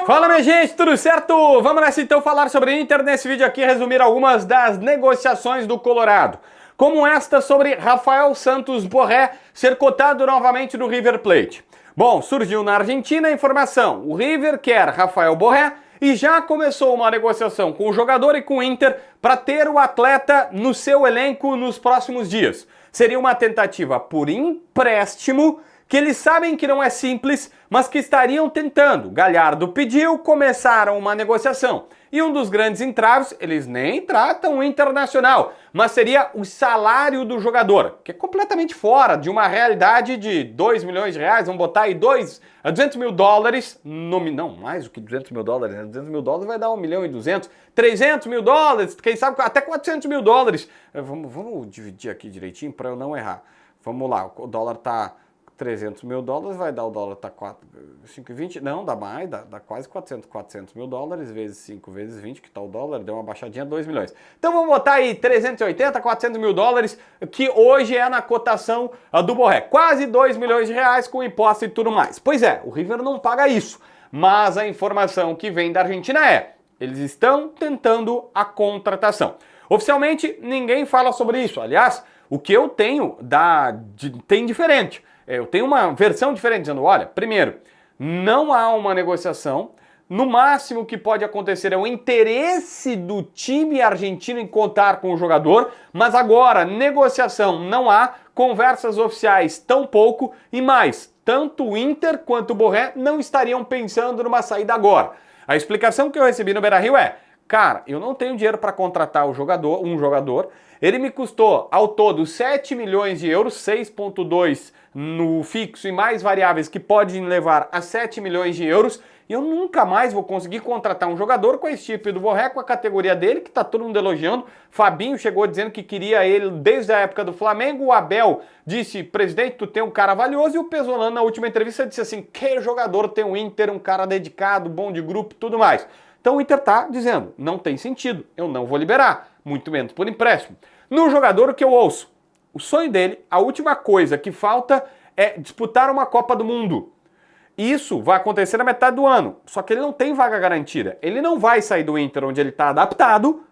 Fala, minha gente, tudo certo? Vamos nessa então falar sobre Inter nesse vídeo aqui, resumir algumas das negociações do Colorado. Como esta sobre Rafael Santos Borré ser cotado novamente no River Plate. Bom, surgiu na Argentina a informação, o River quer Rafael Borré e já começou uma negociação com o jogador e com o Inter para ter o atleta no seu elenco nos próximos dias. Seria uma tentativa por empréstimo, que eles sabem que não é simples, mas que estariam tentando. Galhardo pediu, começaram uma negociação. E um dos grandes entraves, eles nem tratam o Internacional, mas seria o salário do jogador, que é completamente fora de uma realidade de 2 milhões de reais, vamos botar aí 200 mil dólares, não, mais do que 200 mil dólares, né? 200 mil dólares vai dar 1 milhão e 200, 300 mil dólares, quem sabe até 400 mil dólares. Vamos dividir aqui direitinho para eu não errar. Vamos lá, o dólar tá 300 mil dólares, vai dar o dólar tá 5,20, não, dá mais, dá quase 400 mil dólares, vezes 5, vezes 20, que tá o dólar, deu uma baixadinha, 2 milhões. Então vamos botar aí 380, 400 mil dólares, que hoje é na cotação do Borré, quase 2 milhões de reais com imposto e tudo mais. Pois é, o River não paga isso, mas a informação que vem da Argentina é, eles estão tentando a contratação. Oficialmente, ninguém fala sobre isso, aliás, o que eu tenho tem diferente. Eu tenho uma versão diferente, dizendo, olha, primeiro, não há uma negociação, no máximo que pode acontecer é o interesse do time argentino em contar com o jogador, mas agora, negociação não há, conversas oficiais tampouco, e mais, tanto o Inter quanto o Borré não estariam pensando numa saída agora. A explicação que eu recebi no Beira-Rio é, cara, eu não tenho dinheiro para contratar um jogador, ele me custou ao todo 7 milhões de euros, 6,2 no fixo e mais variáveis que podem levar a 7 milhões de euros, e eu nunca mais vou conseguir contratar um jogador com esse tipo do Borré, com a categoria dele, que tá todo mundo elogiando. Fabinho chegou dizendo que queria ele desde a época do Flamengo, o Abel disse, presidente, tu tem um cara valioso, e o Pesolano na última entrevista disse assim, que jogador tem o Inter, um cara dedicado, bom de grupo, tudo mais. Então o Inter tá dizendo, não tem sentido, eu não vou liberar, muito menos por empréstimo. No jogador, o que eu ouço? O sonho dele, a última coisa que falta é disputar uma Copa do Mundo. Isso vai acontecer na metade do ano, só que ele não tem vaga garantida. Ele não vai sair do Inter, onde ele está adaptado,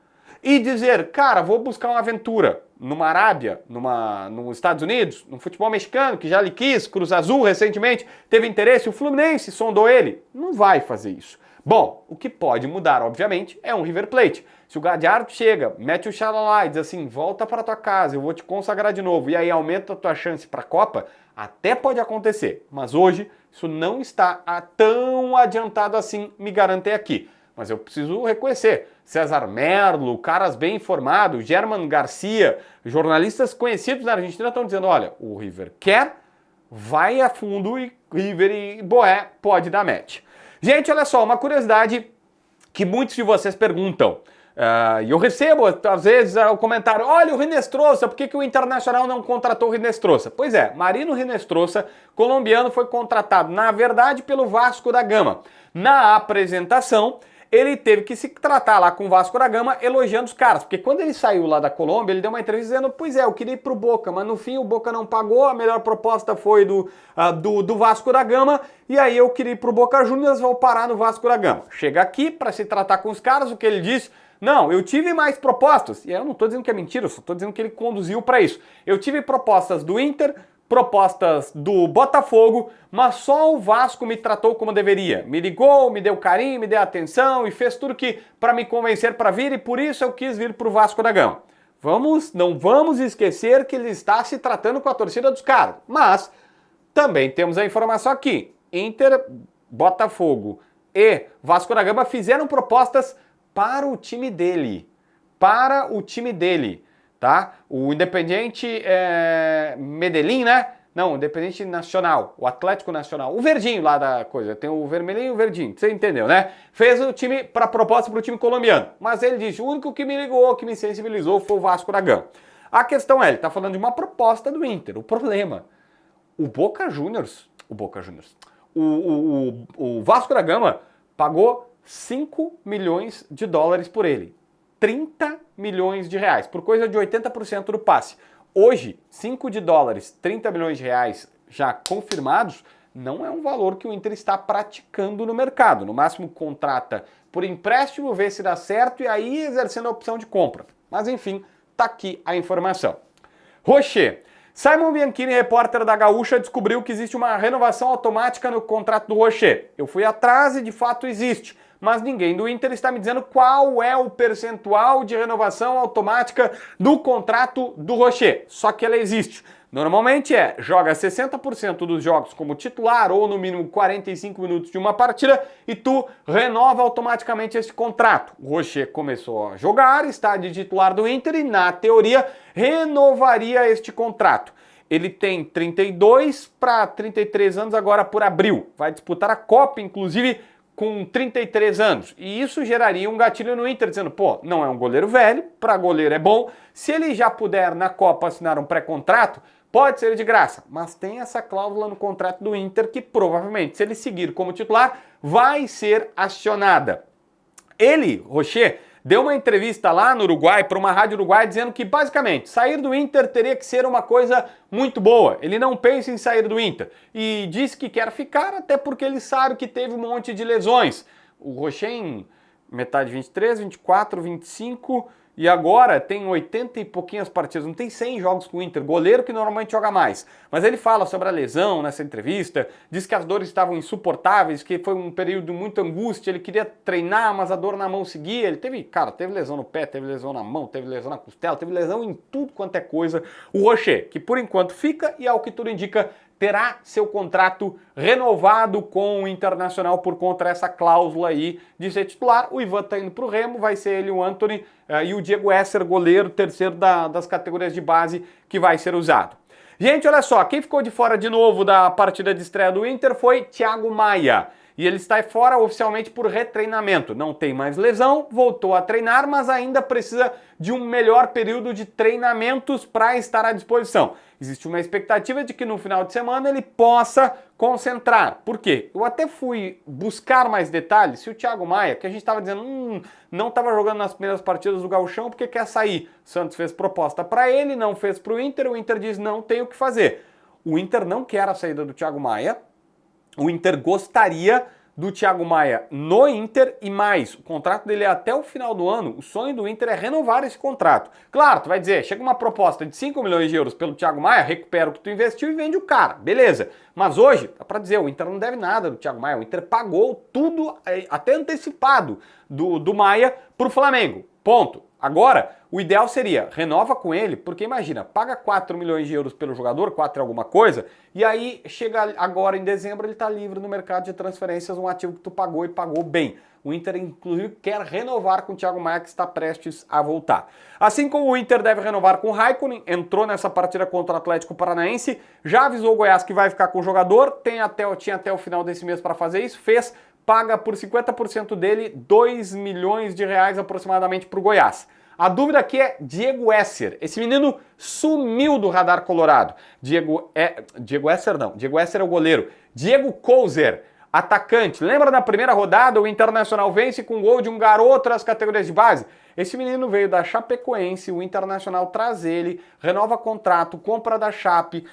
e dizer, cara, vou buscar uma aventura numa Arábia, nos Estados Unidos, no futebol mexicano, que já lhe quis, Cruz Azul recentemente, teve interesse, o Fluminense sondou ele. Não vai fazer isso. Bom, o que pode mudar, obviamente, é um River Plate. Se o Galhardo chega, mete o xalala e diz assim, volta para tua casa, eu vou te consagrar de novo, e aí aumenta a tua chance para a Copa, até pode acontecer. Mas hoje, isso não está tão adiantado assim, me garantei aqui. Mas eu preciso reconhecer, César Merlo, caras bem informados, German Garcia, jornalistas conhecidos na Argentina estão dizendo, olha, o River quer, vai a fundo e River e Borré pode dar match. Gente, olha só, uma curiosidade que muitos de vocês perguntam, e eu recebo às vezes o comentário, olha o Rinestrosa, por que o Internacional não contratou o Rinestrosa? Pois é, Marino Rinestrosa, colombiano, foi contratado, na verdade, pelo Vasco da Gama. Na apresentação, ele teve que se tratar lá com o Vasco da Gama elogiando os caras, porque quando ele saiu lá da Colômbia, ele deu uma entrevista dizendo, pois é, eu queria ir pro Boca, mas no fim o Boca não pagou, a melhor proposta foi do Vasco da Gama, e aí eu queria ir pro Boca Juniors, vou parar no Vasco da Gama. Chega aqui para se tratar com os caras, o que ele diz, não, eu tive mais propostas, e aí eu não estou dizendo que é mentira, eu só estou dizendo que ele conduziu para isso. Eu tive propostas do Inter, propostas do Botafogo, mas só o Vasco me tratou como deveria. Me ligou, me deu carinho, me deu atenção e fez tudo que para me convencer para vir e por isso eu quis vir para o Vasco da Gama. Não vamos esquecer que ele está se tratando com a torcida dos caras, mas também temos a informação aqui. Inter, Botafogo e Vasco da Gama fizeram propostas para o time dele. Tá? O Independiente Medellín, né? Não, o Independiente Nacional, o Atlético Nacional, o verdinho lá da coisa, tem o vermelhinho e o verdinho, você entendeu, né? Fez o time para proposta para o time colombiano, mas ele disse, o único que me ligou, que me sensibilizou foi o Vasco da Gama. A questão é, ele está falando de uma proposta do Inter, o problema, o Vasco da Gama pagou 5 milhões de dólares por ele. 30 milhões de reais, por coisa de 80% do passe. Hoje, 5 de dólares, 30 milhões de reais já confirmados, não é um valor que o Inter está praticando no mercado. No máximo contrata por empréstimo, vê se dá certo e aí exercendo a opção de compra. Mas enfim, tá aqui a informação. Rocher. Simon Bianchini, repórter da Gaúcha, descobriu que existe uma renovação automática no contrato do Rocher. Eu fui atrás e de fato existe, mas ninguém do Inter está me dizendo qual é o percentual de renovação automática do contrato do Rocher. Só que ela existe. Normalmente joga 60% dos jogos como titular ou no mínimo 45 minutos de uma partida e tu renova automaticamente esse contrato. O Rocher começou a jogar, está de titular do Inter e na teoria renovaria este contrato. Ele tem 32 para 33 anos agora por abril. Vai disputar a Copa, inclusive, com 33 anos. E isso geraria um gatilho no Inter, dizendo, pô, não é um goleiro velho, para goleiro é bom. Se ele já puder na Copa assinar um pré-contrato, pode ser de graça, mas tem essa cláusula no contrato do Inter que provavelmente, se ele seguir como titular, vai ser acionada. Ele, Rocher, deu uma entrevista lá no Uruguai, para uma rádio uruguaia, dizendo que basicamente sair do Inter teria que ser uma coisa muito boa. Ele não pensa em sair do Inter e disse que quer ficar até porque ele sabe que teve um monte de lesões. O Rocher em metade de 23, 24, 25... e agora tem 80 e pouquinhas partidas, não tem 100 jogos com o Inter, goleiro que normalmente joga mais. Mas ele fala sobre a lesão nessa entrevista, diz que as dores estavam insuportáveis, que foi um período de muita angústia, ele queria treinar, mas a dor na mão seguia. Ele teve lesão no pé, teve lesão na mão, teve lesão na costela, teve lesão em tudo quanto é coisa. O Rocher, que por enquanto fica e ao que tudo indica, terá seu contrato renovado com o Internacional por conta dessa cláusula aí de ser titular. O Ivan tá indo pro Remo, vai ser ele, o Antony e o Diego Esser, goleiro, terceiro das categorias de base que vai ser usado. Gente, olha só, quem ficou de fora de novo da partida de estreia do Inter foi Thiago Maia. E ele está fora oficialmente por retreinamento. Não tem mais lesão, voltou a treinar, mas ainda precisa de um melhor período de treinamentos para estar à disposição. Existe uma expectativa de que no final de semana ele possa concentrar. Por quê? Eu até fui buscar mais detalhes. Se o Thiago Maia, que a gente estava dizendo, não estava jogando nas primeiras partidas do Gauchão porque quer sair. O Santos fez proposta para ele, não fez para o Inter diz não tem o que fazer. O Inter não quer a saída do Thiago Maia. O Inter gostaria do Thiago Maia no Inter e mais, o contrato dele é até o final do ano, o sonho do Inter é renovar esse contrato. Claro, tu vai dizer, chega uma proposta de 5 milhões de euros pelo Thiago Maia, recupera o que tu investiu e vende o cara, beleza. Mas hoje, dá pra dizer, o Inter não deve nada do Thiago Maia, o Inter pagou tudo, até antecipado, do Maia pro Flamengo, ponto. Agora, o ideal seria, renova com ele, porque imagina, paga 4 milhões de euros pelo jogador, 4 e alguma coisa, e aí chega agora em dezembro, ele está livre no mercado de transferências, um ativo que tu pagou e pagou bem. O Inter, inclusive, quer renovar com o Thiago Maia, que está prestes a voltar. Assim como o Inter deve renovar com o Raikkonen, entrou nessa partida contra o Atlético Paranaense, já avisou o Goiás que vai ficar com o jogador, tinha até o final desse mês para fazer isso, fez, paga por 50% dele 2 milhões de reais aproximadamente para o Goiás. A dúvida aqui é Diego Esser. Esse menino sumiu do radar colorado. Diego Esser é o goleiro. Diego Couser, atacante. Lembra na primeira rodada o Internacional vence com gol de um garoto das categorias de base? Esse menino veio da Chapecoense, o Internacional traz ele, renova contrato, compra da Chape,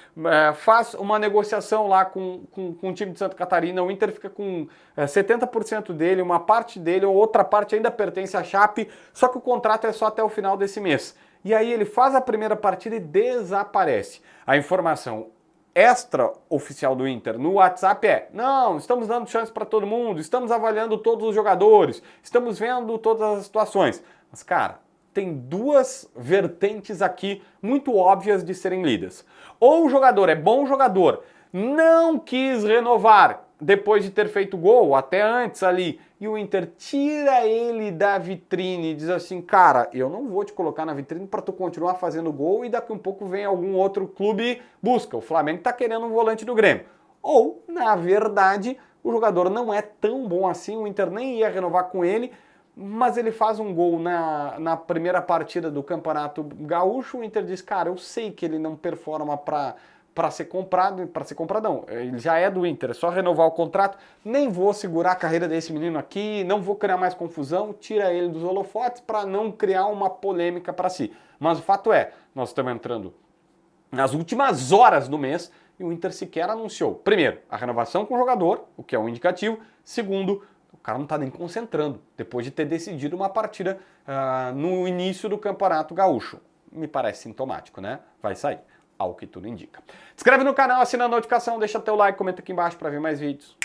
faz uma negociação lá com o time de Santa Catarina, o Inter fica com 70% dele, uma parte dele, ou outra parte ainda pertence à Chape, só que o contrato é só até o final desse mês. E aí ele faz a primeira partida e desaparece. A informação extra-oficial do Inter no WhatsApp não, estamos dando chance para todo mundo, estamos avaliando todos os jogadores, estamos vendo todas as situações. Mas, cara, tem duas vertentes aqui muito óbvias de serem lidas. Ou o jogador é bom jogador, não quis renovar depois de ter feito gol, até antes ali, e o Inter tira ele da vitrine e diz assim, cara, eu não vou te colocar na vitrine para tu continuar fazendo gol e daqui um pouco vem algum outro clube busca. O Flamengo tá querendo um volante do Grêmio. Ou, na verdade, o jogador não é tão bom assim, o Inter nem ia renovar com ele, mas ele faz um gol na primeira partida do Campeonato Gaúcho, o Inter diz, cara, eu sei que ele não performa para ser comprado, não, ele já é do Inter, é só renovar o contrato, nem vou segurar a carreira desse menino aqui, não vou criar mais confusão, tira ele dos holofotes para não criar uma polêmica para si. Mas o fato é, nós estamos entrando nas últimas horas do mês e o Inter sequer anunciou, primeiro, a renovação com o jogador, o que é um indicativo, segundo, o cara não está nem concentrando, depois de ter decidido uma partida no início do Campeonato Gaúcho. Me parece sintomático, né? Vai sair, ao que tudo indica. Se inscreve no canal, assina a notificação, deixa teu like, comenta aqui embaixo para ver mais vídeos.